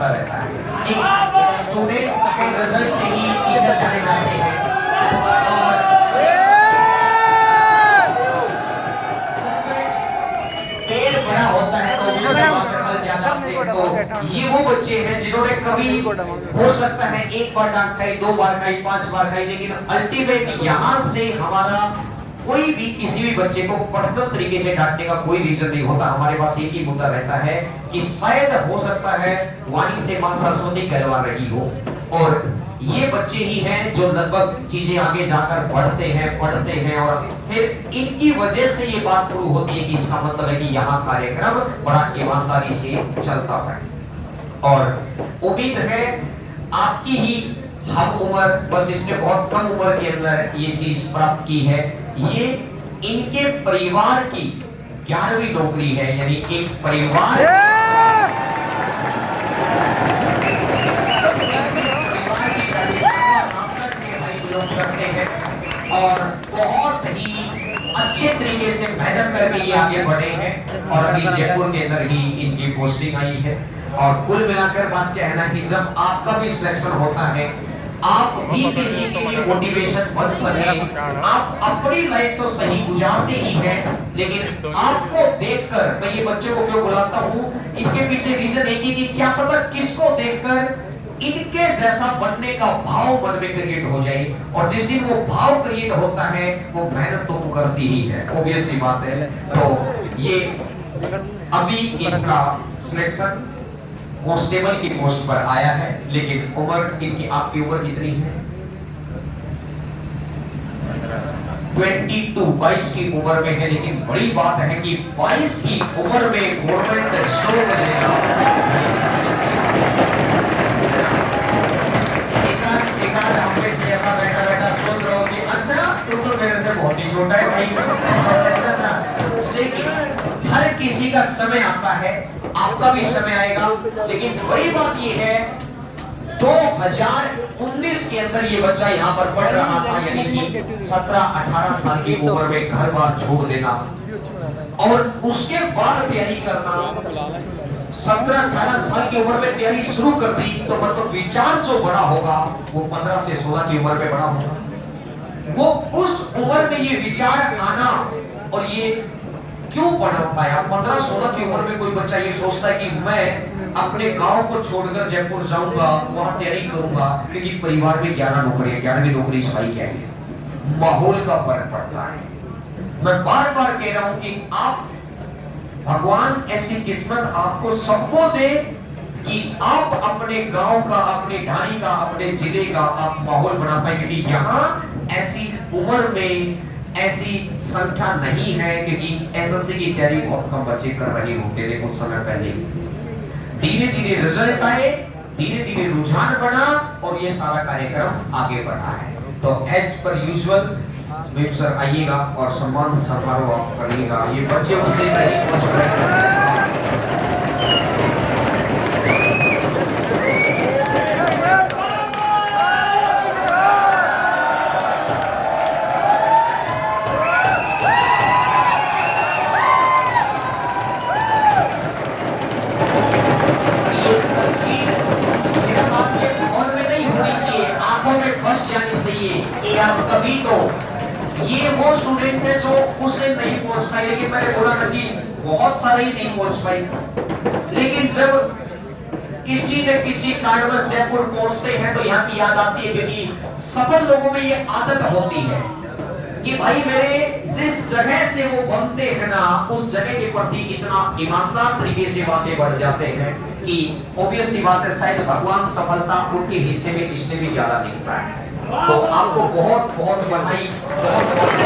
चलता रहता है। एक स्टूडेंट के रिजल्ट से ही टीचर जाने जाते हैं और पेड़ बड़ा होता है तो ये वो बच्चे हैं जिन्होंने कभी हो सकता है एक बार डांट खाई, 2 बार खाई, 5 बार खाई, लेकिन अल्टीमेट यहाँ से हमारा कोई भी किसी भी बच्चे को पर्सनल तरीके से डांटने का कोई रीजन नहीं होता। हमारे पास एक ही मुद्दा रहता है कि शायद हो सकता है वाणी से मां सरस्वती कहलवा रही हो, और ये बच्चे ही हैं जो लगभग चीजें आगे जाकर पढ़ते हैं और फिर इनकी वजह से ये बात शुरू होती है कि इसका मतलब है कि यहाँ कार्यक्रम बड़ा ईमानदारी से चलता है। और उम्मीद है आपकी ही हम उम्र, बस इसने बहुत कम उम्र के अंदर ये चीज प्राप्त की है। ये इनके परिवार की 11वीं नौकरी है, यानी एक परिवार करते हैं और बहुत ही अच्छे तरीके से मेहनत करके ये आगे बढ़े हैं और अभी जयपुर के अंदर ही इनकी पोस्टिंग आई है। और कुल मिलाकर बात क्या है ना कि जब आपका भी सिलेक्शन होता है, आप भी किसी के लिए मोटिवेशन बन सके। आप अपनी लाइफ तो सही गुजारते ही हैं, लेकिन आपको देखकर, मैं ये बच्चों को क्यों बुलाता हूँ, इसके पीछे रीजन एक ही कि क्या पता किसको देखकर इनके जैसा बनने का भाव मन में क्रिएट हो जाए, और जिस दिन वो भाव क्रिएट होता है वो मेहनत तो करती ही है, ऑब्वियस सी बात है। तो ये अभी इनका सिलेक्शन कांस्टेबल की पोस्ट पर आया है, लेकिन उम्र इनकी, आपकी उम्र कितनी है? 22 की उम्र में है, लेकिन बड़ी बात है कि 22 की उम्र में गवर्नमेंट जॉब मिलेगा। बहुत ही छोटा है भाई, लेकिन हर किसी का समय आता है, आपका भी समय आएगा। लेकिन बड़ी बात ये है 2019 के अंदर ये बच्चा यहाँ पर पढ़ रहा था, यानी कि 17-18 साल की उम्र में घर बार छोड़ देना और उसके बाद तैयारी करना। 17-18 साल की उम्र में तैयारी शुरू कर दी तो मतलब विचार जो बड़ा होगा वो 15 से 16 की उम्र में बड़ा होगा। वो उस उम्र में ये विचार आना, और ये क्यों पढ़ पाया? 15-16 की उम्र में कोई बच्चा ये सोचता है कि मैं अपने गांव को छोड़कर जयपुर जाऊंगा, वहां तैयारी करूंगा, क्योंकि परिवार में 11 नौकरियां, 11वीं नौकरी सही क्या है, माहौल का फर्क पड़ता है। मैं बार बार कह रहा हूं कि आप, भगवान ऐसी किस्मत आपको सबको दे कि आप अपने गांव का, अपने ढाई का, अपने जिले का आप माहौल बना पाए, क्योंकि यहाँ ऐसी उम्र में ऐसी संख्या नहीं है, क्योंकि एसएससी की तैयारी बहुत कम बच्चे कर रहे होते थे कुछ समय पहले। धीरे धीरे रिजल्ट आए, धीरे धीरे रुझान बढ़ा और ये सारा कार्यक्रम आगे बढ़ा है। तो एज पर यूजुअल सर आइएगा और सम्मान समारोह करिएगा। ये बच्चे उस दिन नहीं पहुंच रहे। कभी तो ये वो स्टूडेंट है जो उसने नहीं पहुंच पाई, लेकिन मैंने बोला था कि बहुत सारे ही नहीं पहुंच पाई, लेकिन जब किसी न किसी कारणवश जयपुर पहुंचते हैं तो यहाँ की याद आती है, क्योंकि सफल लोगों में ये आदत होती है कि भाई मेरे जिस जगह से वो बनते हैं ना, उस जगह के प्रति इतना ईमानदार तरीके से बातें बढ़ जाते हैं कि ऑब्वियस सी बात है, शायद भगवान सफलता उनके हिस्से में इसने भी ज्यादा लिखता है। तो आपको बहुत बहुत बधाई, बहुत बहुत